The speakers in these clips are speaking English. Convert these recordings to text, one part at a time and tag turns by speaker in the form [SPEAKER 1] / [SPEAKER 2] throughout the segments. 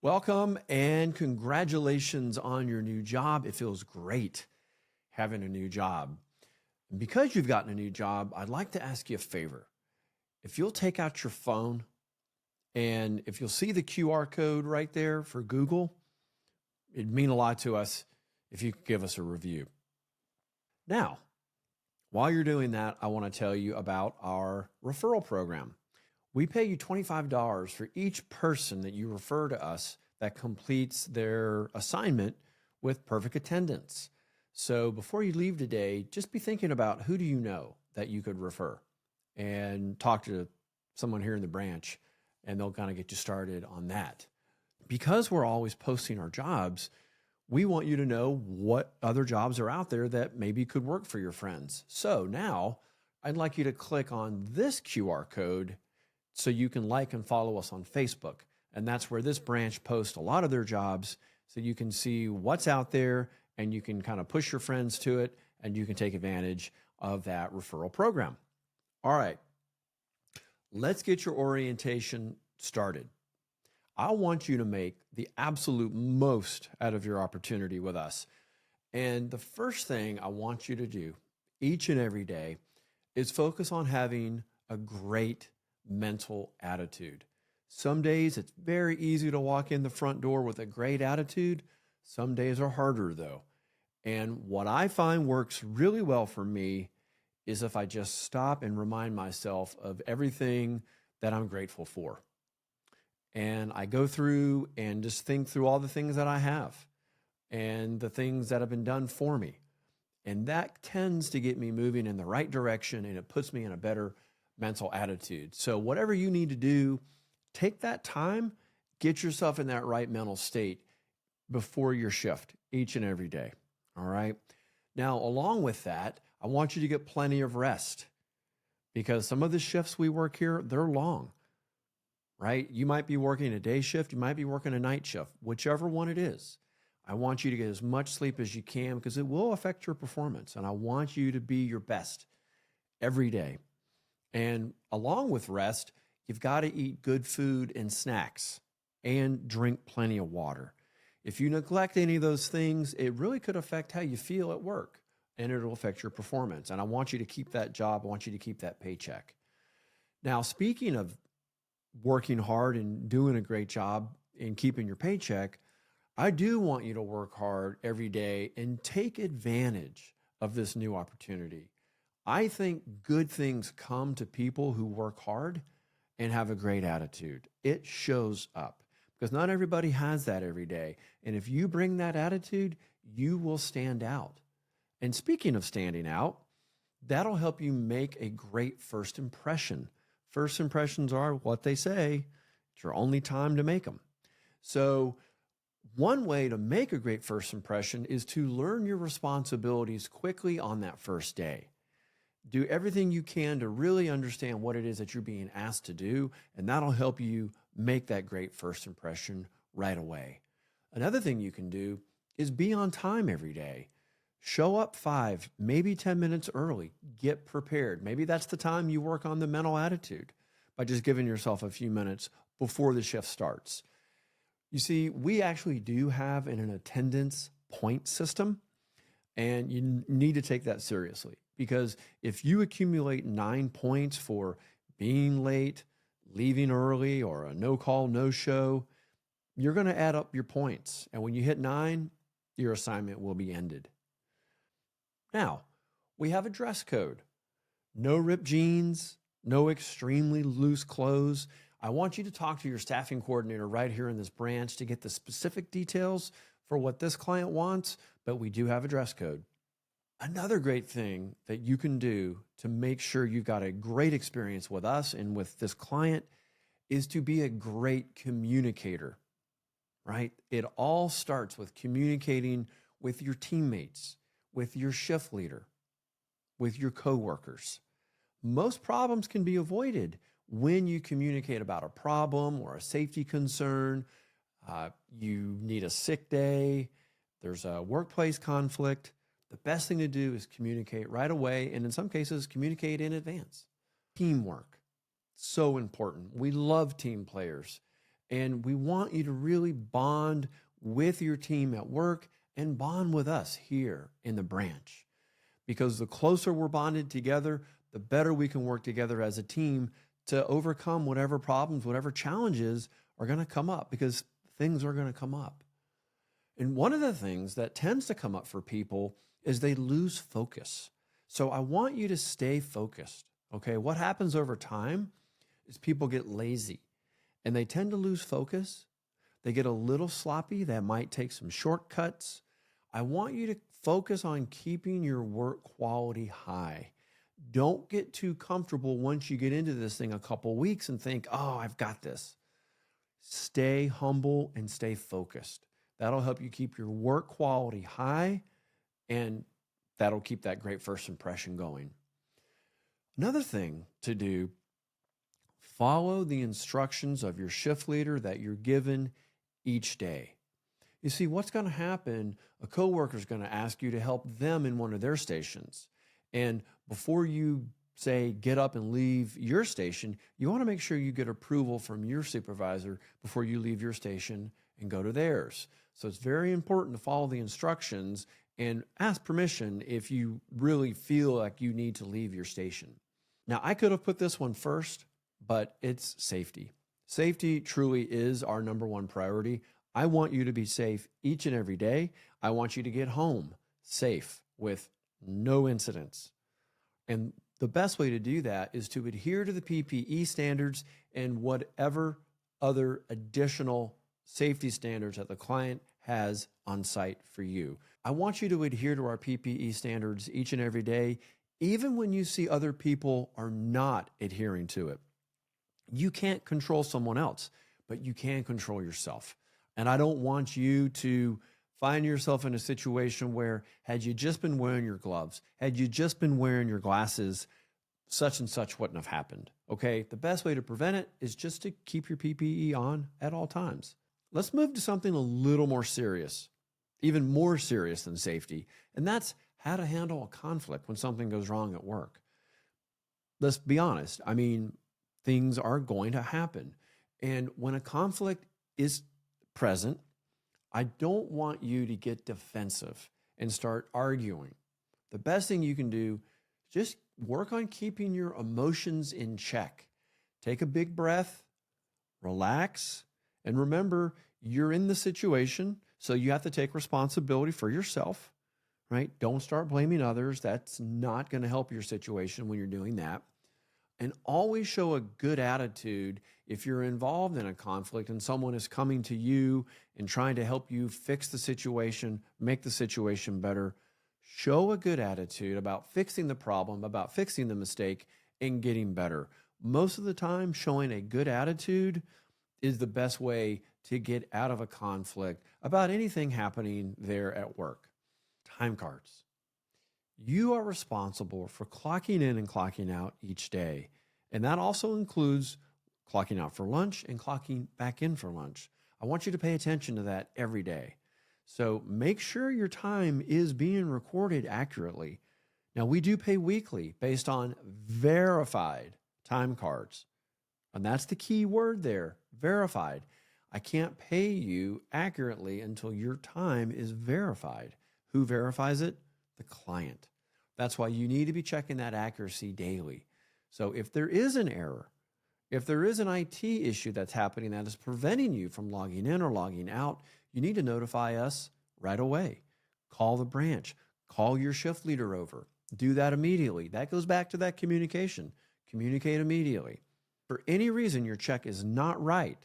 [SPEAKER 1] Welcome and congratulations on your new job. It feels great having a new job. And because you've gotten a new job, I'd like to ask you a favor. If you'll take out your phone and if you'll see the QR code right there for Google, it'd mean a lot to us if you could give us a review. Now, while you're doing that, I want to tell you about our referral program. We pay you $25 for each person that you refer to us that completes their assignment with perfect attendance. So before you leave today, just be thinking about who do you know that you could refer and talk to someone here in the branch and they'll kind of get you started on that. Because we're always posting our jobs, we want you to know what other jobs are out there that maybe could work for your friends. So now I'd like you to click on this QR code so you can like and follow us on Facebook. And that's where this branch posts a lot of their jobs so you can see what's out there and you can kind of push your friends to it and you can take advantage of that referral program. All right, let's get your orientation started. I want you to make the absolute most out of your opportunity with us. And the first thing I want you to do each and every day is focus on having a great mental attitude. Some days it's very easy to walk in the front door with a great attitude. Some days are harder though. And what I find works really well for me is if I just stop and remind myself of everything that I'm grateful for. And I go through and just think through all the things that I have and the things that have been done for me. And that tends to get me moving in the right direction and it puts me in a better mental attitude. So whatever you need to do, take that time, get yourself in that right mental state before your shift each and every day. All right. Now, along with that, I want you to get plenty of rest because some of the shifts we work here, they're long, right? You might be working a day shift. You might be working a night shift, whichever one it is. I want you to get as much sleep as you can because it will affect your performance. And I want you to be your best every day. And along with rest, you've got to eat good food and snacks and drink plenty of water. If you neglect any of those things, it really could affect how you feel at work and it'll affect your performance. And I want you to keep that job. I want you to keep that paycheck. Now, speaking of working hard and doing a great job and keeping your paycheck, I do want you to work hard every day and take advantage of this new opportunity. I think good things come to people who work hard and have a great attitude. It shows up because not everybody has that every day. And if you bring that attitude, you will stand out. And speaking of standing out, that'll help you make a great first impression. First impressions are what they say. It's your only time to make them. So one way to make a great first impression is to learn your responsibilities quickly on that first day. Do everything you can to really understand what it is that you're being asked to do, and that'll help you make that great first impression right away. Another thing you can do is be on time every day. Show up 5, maybe 10 minutes early. Get prepared. Maybe that's the time you work on the mental attitude by just giving yourself a few minutes before the shift starts. You see, we actually do have an attendance point system, and you need to take that seriously. Because if you accumulate 9 points for being late, leaving early, or a no call, no show, you're going to add up your points. And when you hit 9, your assignment will be ended. Now, we have a dress code. No ripped jeans, no extremely loose clothes. I want you to talk to your staffing coordinator right here in this branch to get the specific details for what this client wants, but we do have a dress code. Another great thing that you can do to make sure you've got a great experience with us and with this client is to be a great communicator, right? It all starts with communicating with your teammates, with your shift leader, with your coworkers. Most problems can be avoided when you communicate about a problem or a safety concern. You need a sick day, there's a workplace conflict. The best thing to do is communicate right away, and in some cases, communicate in advance. Teamwork, so important. We love team players. And we want you to really bond with your team at work and bond with us here in the branch. Because the closer we're bonded together, the better we can work together as a team to overcome whatever problems, whatever challenges are going to come up, because things are going to come up. And one of the things that tends to come up for people is they lose focus. So I want you to stay focused. Okay. What happens over time is people get lazy and they tend to lose focus. They get a little sloppy. That might take some shortcuts. I want you to focus on keeping your work quality high. Don't get too comfortable once you get into this thing a couple weeks and think, oh, I've got this. Stay humble and stay focused. That'll help you keep your work quality high, and that'll keep that great first impression going. Another thing to do, follow the instructions of your shift leader that you're given each day. You see, what's going to happen, a coworker is going to ask you to help them in one of their stations. And before you say, get up and leave your station, you want to make sure you get approval from your supervisor before you leave your station and go to theirs. So it's very important to follow the instructions and ask permission if you really feel like you need to leave your station. Now, I could have put this one first, but it's safety. Safety truly is our number one priority. I want you to be safe each and every day. I want you to get home safe with no incidents. And the best way to do that is to adhere to the PPE standards and whatever other additional safety standards that the client has on site for you. I want you to adhere to our PPE standards each and every day, even when you see other people are not adhering to it. You can't control someone else, but you can control yourself. And I don't want you to find yourself in a situation where, had you just been wearing your gloves, had you just been wearing your glasses, such and such wouldn't have happened. Okay. The best way to prevent it is just to keep your PPE on at all times. Let's move to something a little more serious, even more serious than safety. And that's how to handle a conflict when something goes wrong at work. Let's be honest. I mean, things are going to happen. And when a conflict is present, I don't want you to get defensive and start arguing. The best thing you can do, just work on keeping your emotions in check. Take a big breath, relax, and remember, you're in the situation, so you have to take responsibility for yourself, right? Don't start blaming others. That's not going to help your situation when you're doing that. And always show a good attitude if you're involved in a conflict and someone is coming to you and trying to help you fix the situation, make the situation better. Show a good attitude about fixing the problem, about fixing the mistake, and getting better. Most of the time, showing a good attitude is the best way to get out of a conflict about anything happening there at work. Time cards. You are responsible for clocking in and clocking out each day. And that also includes clocking out for lunch and clocking back in for lunch. I want you to pay attention to that every day. So make sure your time is being recorded accurately. Now, we do pay weekly based on verified time cards. And that's the key word there, verified. I can't pay you accurately until your time is verified. Who verifies it? The client. That's why you need to be checking that accuracy daily. So if there is an error, if there is an IT issue that's happening that is preventing you from logging in or logging out, you need to notify us right away. Call the branch, call your shift leader over. Do that immediately. That goes back to that communication. Communicate immediately. For any reason your check is not right,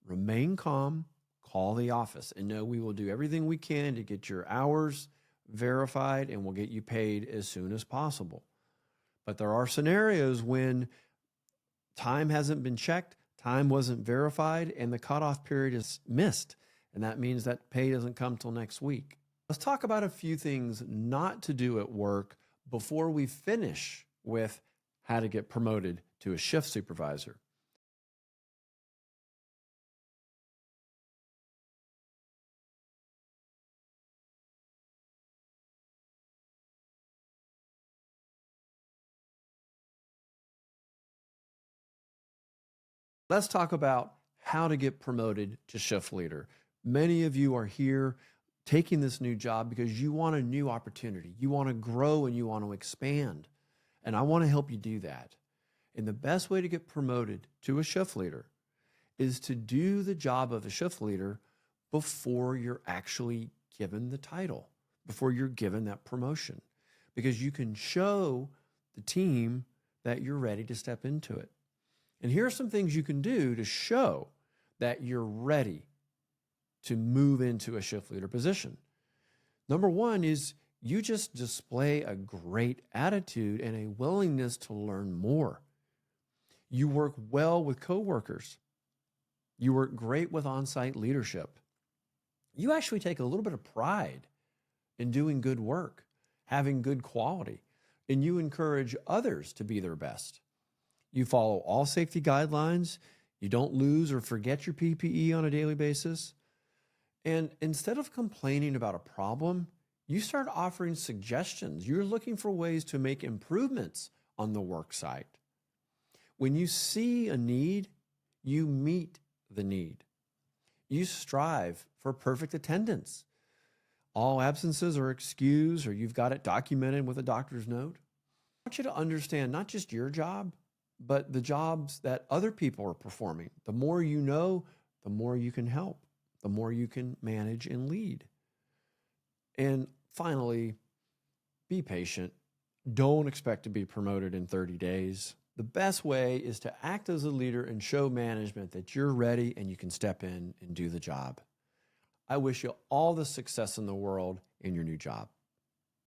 [SPEAKER 1] remain calm, call the office, and know we will do everything we can to get your hours verified and we'll get you paid as soon as possible. But there are scenarios when time hasn't been checked, time wasn't verified, and the cutoff period is missed. And that means that pay doesn't come till next week. Let's talk about a few things not to do at work before we finish with how to get promoted to a shift supervisor. Let's talk about how to get promoted to shift leader. Many of you are here taking this new job because you want a new opportunity. You want to grow and you want to expand. And I want to help you do that. And the best way to get promoted to a shift leader is to do the job of a shift leader before you're actually given the title, before you're given that promotion, because you can show the team that you're ready to step into it. And here are some things you can do to show that you're ready to move into a shift leader position. Number one is you just display a great attitude and a willingness to learn more. You work well with coworkers. You work great with on-site leadership. You actually take a little bit of pride in doing good work, having good quality, and you encourage others to be their best. You follow all safety guidelines. You don't lose or forget your PPE on a daily basis. And instead of complaining about a problem, you start offering suggestions. You're looking for ways to make improvements on the work site. When you see a need, you meet the need. You strive for perfect attendance. All absences are excused, or you've got it documented with a doctor's note. I want you to understand not just your job, but the jobs that other people are performing. The more you know, the more you can help, the more you can manage and lead. And finally, be patient. Don't expect to be promoted in 30 days. The best way is to act as a leader and show management that you're ready and you can step in and do the job. I wish you all the success in the world in your new job.